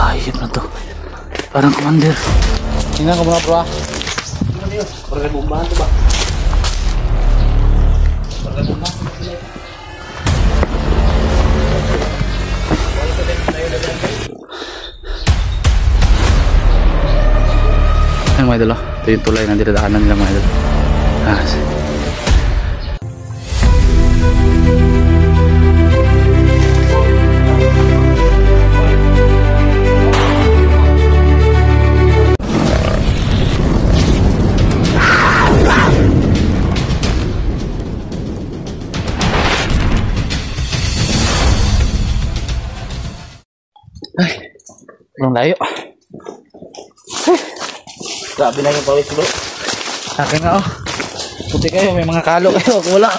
Ayun na to. Parang commander. Tingnan ko muna bro ah. Parang bombahan to ba? Parang bombahan. Ayun mga idol oh. Ito yung tulay na dinadaanan nila mga idol. Ay, ang layo. Grabe na yung pawis bro. Akin nga oh. Puti kayo, may mga kalo kayo. Wala.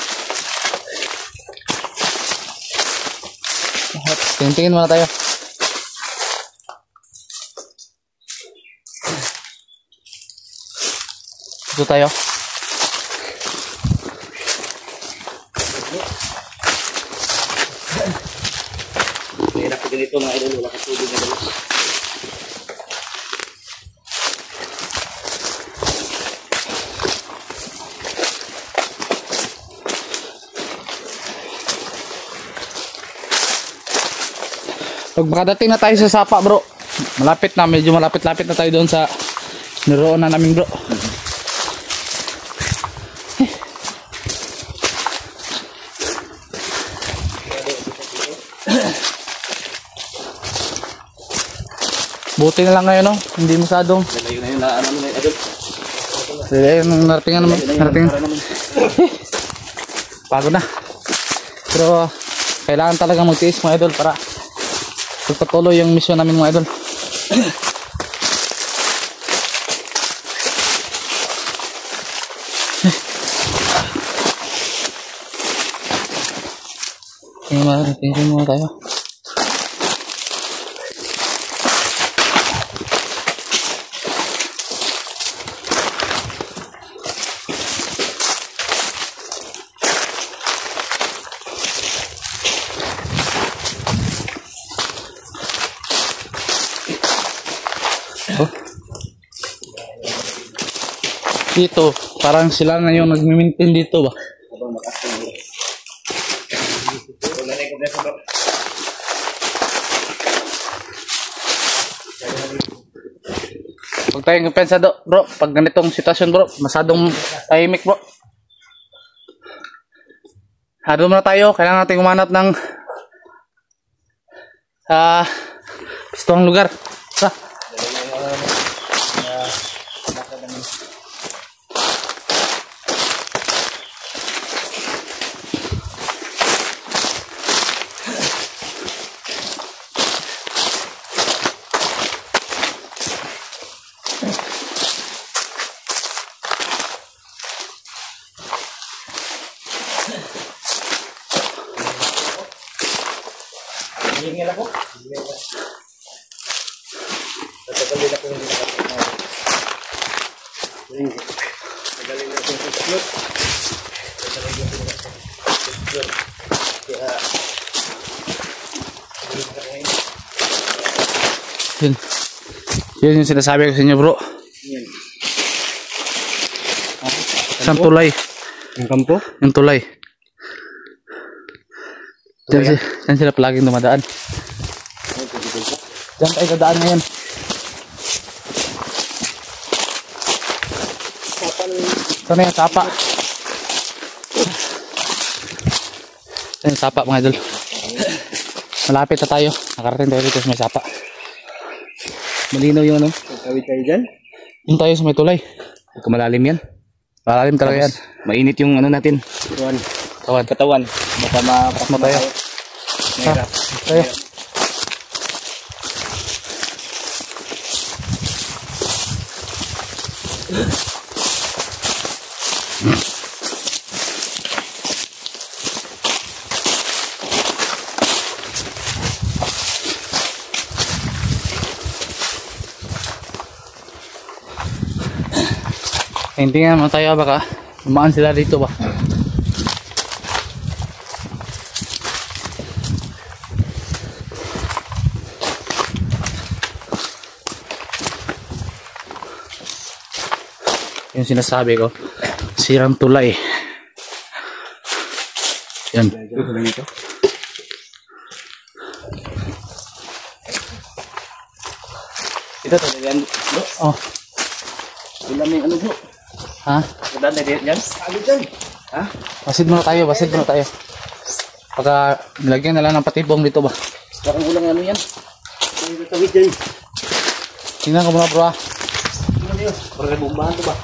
Tingin muna tayo. Dito tayo. Mahirap ko ganito mga idol. Wala ka tubig na dalo. Pag makadating na tayo sa Sapa bro, malapit na, medyo malapit-lapit na tayo doon sa niroon na namin bro. Buti na lang ngayon no, hindi masyadong. Dalayo na yun na ano na idol. Yung naratingan naman, naratingan. Pagod na. Pero kailangan talaga magtiis mga idol para pagpatuloy yung mission namin mga idol. Tingin muna tayo. Dito, parang sila na yung nag-maintain dito ba? Huwag tayong pensado bro, pag ganitong sitwasyon bro, masadong tahimik bro. Doon muna tayo, kailangan natin umanap ng gusto ng lugar. Hingil ako. Tatagal din ako hindi nakapagmahal. Tagalin natin yung slot. Tagalin natin yung slot. Kaya yun yung sinasabi ko sa inyo bro. Isang tulay. yung kampo? Yung tulay. Diyan sila palaging dumadaan. Diyan tayo dadaan ngayon. Sana yung sapa. Sana yung sapa mga idol. Malapit na tayo. Nakarating tayo dito sa may sapa. Malinaw yung ano. Tawid tayo dyan? Yung tayo sa may tulay. Malalim yan. Malalim talaga yan. Mainit yung ano natin. Katawan. Baka Mas mo tayo. Mahirap. Tayo. Tingnan mo tayo baka lumaan sila dito ba. Yung sinasabi ko, sirang tulay. Yan. Ito talaga yan, bro. Oh, Wala may ano, bro. ha? Wala na yan. Ano dyan? Ha? Basid muna tayo, basid muna tayo. Pagka nilagyan na lang ng patibong dito ba? Parang ulang ano yan. Ang katawid dyan. Tingnan ko muna bro ah. Ano yun? Parang nabumbahan to ba?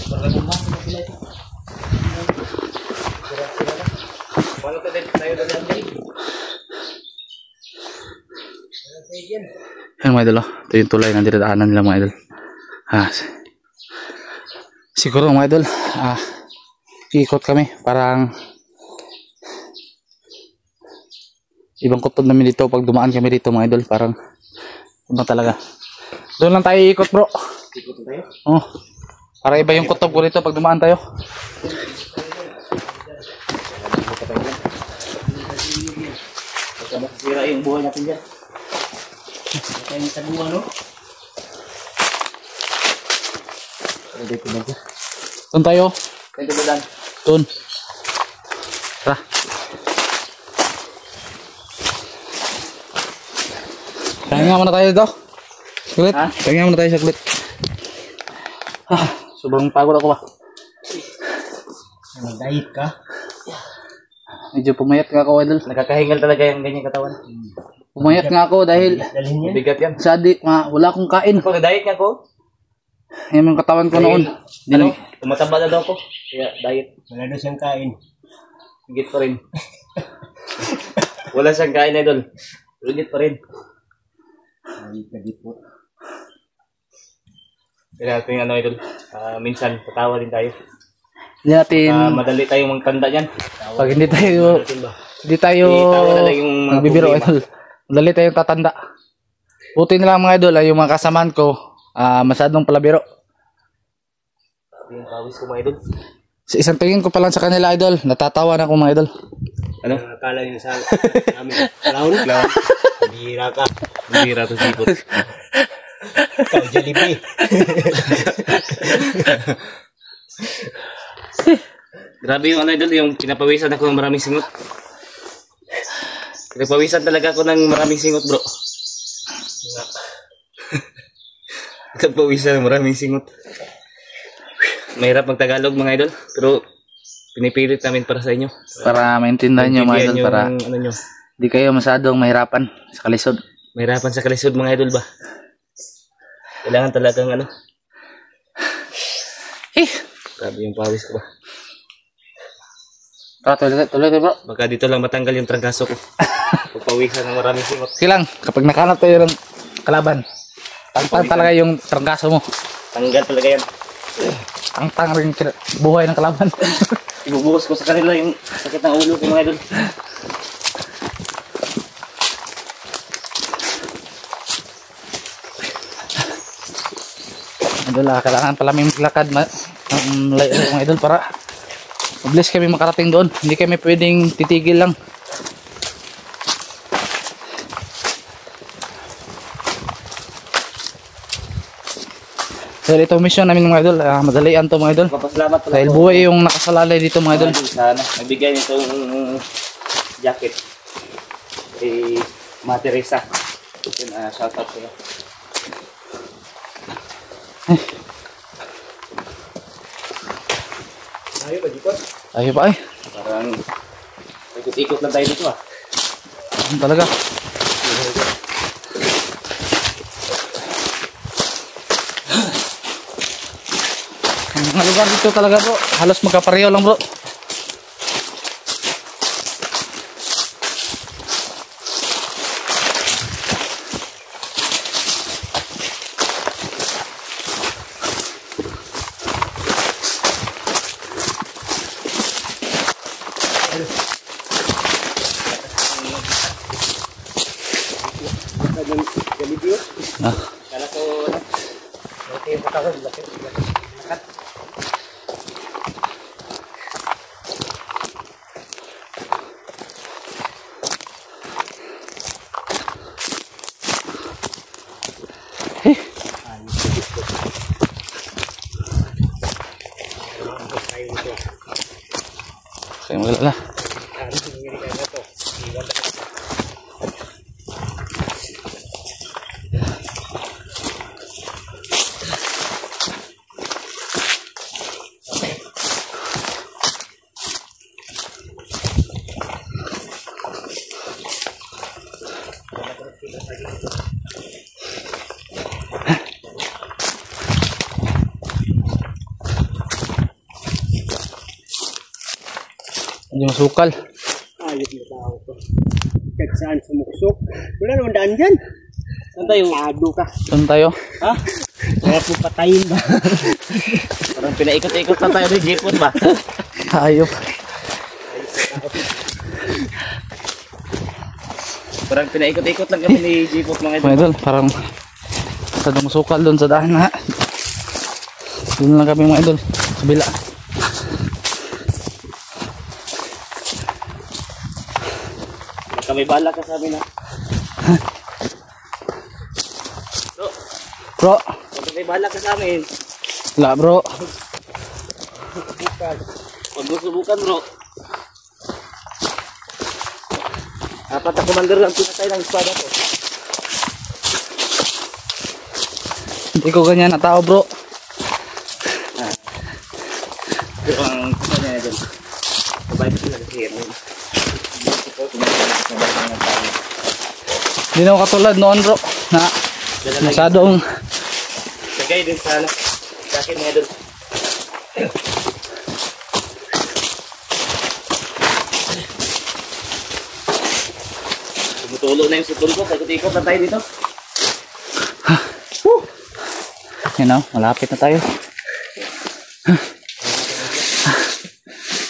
Parang nabumbahan to ba sila ito? Sira-sira na. Paano ka din tayo dali ang day? Yan. Yan mga idol oh. Ito yung tulay na dinadaanan nila mga idol. Siguro mga idol, iikot kami. Parang ibang kutob namin dito pag dumaan kami dito mga idol. Parang iba talaga. Doon lang tayo iikot bro. Ikot tayo? Oh, para iba yung kutob ko dito pag dumaan tayo. Baka masisira yung buhay natin dyan. Kaya yung tabuhan, no? Pwede ko na dyan. Doon tayo. Pwede ko dan. Doon. Tara. Pahinga muna tayo dito. Saglit. Ha? Pahinga muna tayo saglit. Sobrang pagod ako ba? Nag-diet ka? Medyo pumayat nga ako idol. Nakakahingal talaga yung ganyang katawan. Pumayat nga ako dahil Dalhin yan. Bigat yan. wala akong kain. Ako, nag-diet nga ko. Yan yung katawan ko noon. Ano? Tumataba na daw ko. Kaya diet. Wala daw siyang kain. Higit pa rin. Wala siyang kain, idol. Higit pa rin. Higit po. Kaya natin ano, idol. Minsan, patawa din tayo. Hindi natin, Madali tayong magtanda dyan. pag hindi tayo Itawa na lang yung mga nagbibiro problema. idol. Madali tayong tatanda. Buti na lang mga idol, yung mga kasamaan ko, masyadong palabiro. Yung pawis ko, mga idol. Sa isang tingin ko pa lang sa kanila idol, natatawa na ako mga idol. Ano? Akala nyo sa amin. Clown? Clown. Bihira ka. Bihira to sipot. Ikaw, Jollibee. Grabe yung ano idol, yung pinapawisan ako ng maraming singot. Pinapawisan talaga ako ng maraming singot, bro. Pinapawisan ng maraming singot. Mahirap mag-Tagalog mga idol, pero pinipilit namin para sa inyo. Para maintindihan nyo mga idol, para ano nyo. di kayo masyadong mahirapan sa kalisod. Mahirapan sa kalisod mga idol ba? Kailangan talagang ano. Grabe yung pawis ko ba? Tara, tuloy bro. Baka dito lang matanggal yung trangkaso ko. Pagpawisan ng maraming singot. Silang, kapag nakanap tayo ng kalaban, tangtang talaga yung trangkaso mo. Tanggal talaga yan. Tangtang rin buhay ng kalaban. Ibubuhos ko sa kanila yung sakit ng ulo ko mga idol. Idol, kailangan pala may maglakad mga idol para mabilis kami makarating doon. Hindi kami pwedeng titigil lang. Dahil itong mission namin mga idol, madalian to mga idol. Papasalamat pala Dahil buhay yung nakasalalay dito mga idol. Sana nagbigay nitong jacket kay Mate Risa. Shout out sa'yo. Ayaw ba dito? Ayaw pa ay. Parang ikot-ikot lang tayo dito ah. Ano talaga? Ang mga lugar dito talaga bro, halos magkapareho lang bro. Kala ko laki yung katawan, laki. magalala. Hindi masukal. Ayos na tao to. Kahit saan sumuksok. Wala naman daan dyan. Saan tayo? Lado ka. Saan tayo? Ha? Kaya po patayin ba? Parang pinaikot-ikot na tayo ng jeepot ba? Hayop. Parang pinaikot-ikot lang kami ni jeepot mga Mga idol, parang masyadong masukal doon sa daan na. Doon lang kami mga idol. Sa bila. Kami bala ka sa amin ha. Bro. Kami bala ka sa amin. Wala bro. Huwag mo subukan bro. Apat na commander lang pinatay ng espada to. Hindi ko ganyan na tao bro. Pero ang kusa niya dyan. Sabay ko sila kasi yan. Hindi na ako katulad noon bro. Na masyadong Sagay din sa ano. Sa akin mga doon. Tumutulo na yung sipon ko. Ikot-ikot na tayo dito. you know, malapit na tayo.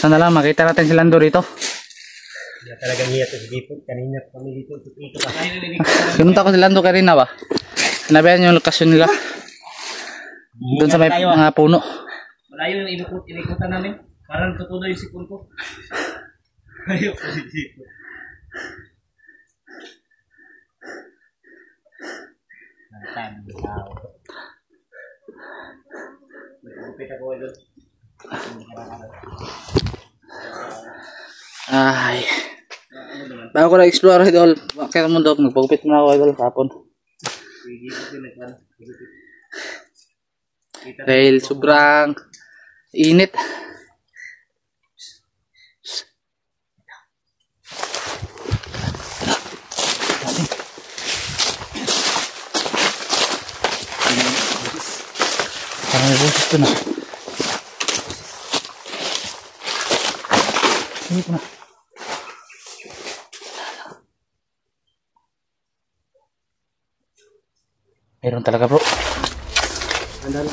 Sana lang makita natin si Lando rito. Hindi talagang hiya to si Dipot. Kanina kami dito. Ikot na tayo. Pinunta ko si Lando kanina ba? Sinabihan yung lokasyon nila. Doon sa may mga puno. Malayo yung inikutan namin. Parang tutuloy yung sipon ko. Ayaw ko si Dipot. Nagpupit ako doon. Ay. Bago ko na-explore idol. Bakit mo daw? Magpagupit mo na ako idol kapon. Dahil sobrang init. Parang may boses ito na. Init na. Meron talaga bro. Andala.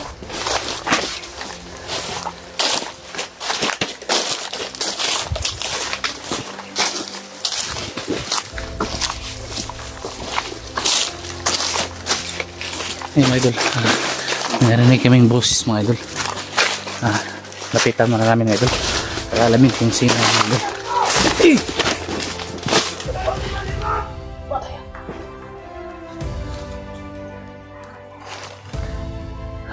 Ay mga idol, narinig kaming boses mga idol. Lapitan mo na namin mga idol para alamin kung sino mga idol.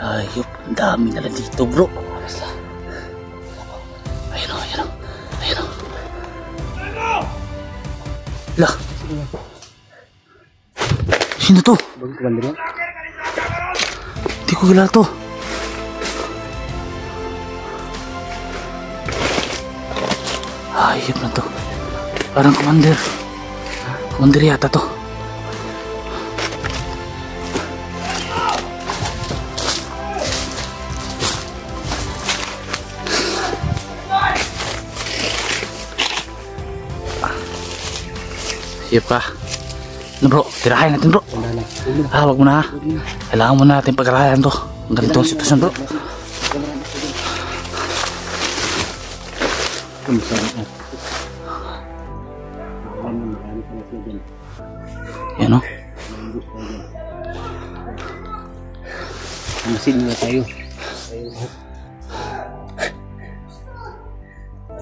Ayop, ang dami nila dito bro. Ayun o, ayun o, ayun o. Lah, sino to? Bago commander mo? Hindi ko kilala to. Ayop na to. Parang commander. Commander yata to. Sige pa. Ano bro? Tirahin natin bro. Wag mo na ha. Kailangan mo na natin pag-aralan to. Ang ganitong sitwasyon bro. Yan o. Masin na tayo.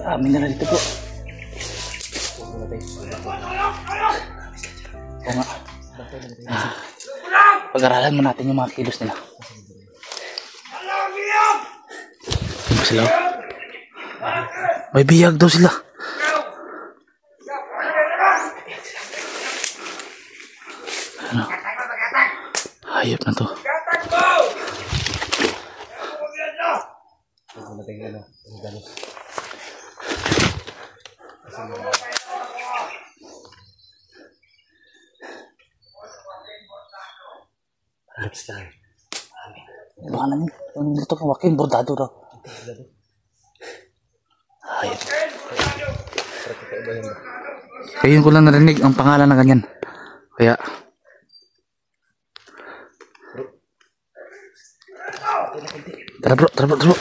Amin na dito bro. Oo nga. Pag-aralan mo natin yung mga kilos nila. Ano ba sila? May biyag daw sila. Hayop na to. Next time. Baka lang yung dito kang wakin, bordado daw. Hayop. Ngayon ko lang narinig ang pangalan na ganyan. Kaya tara bro.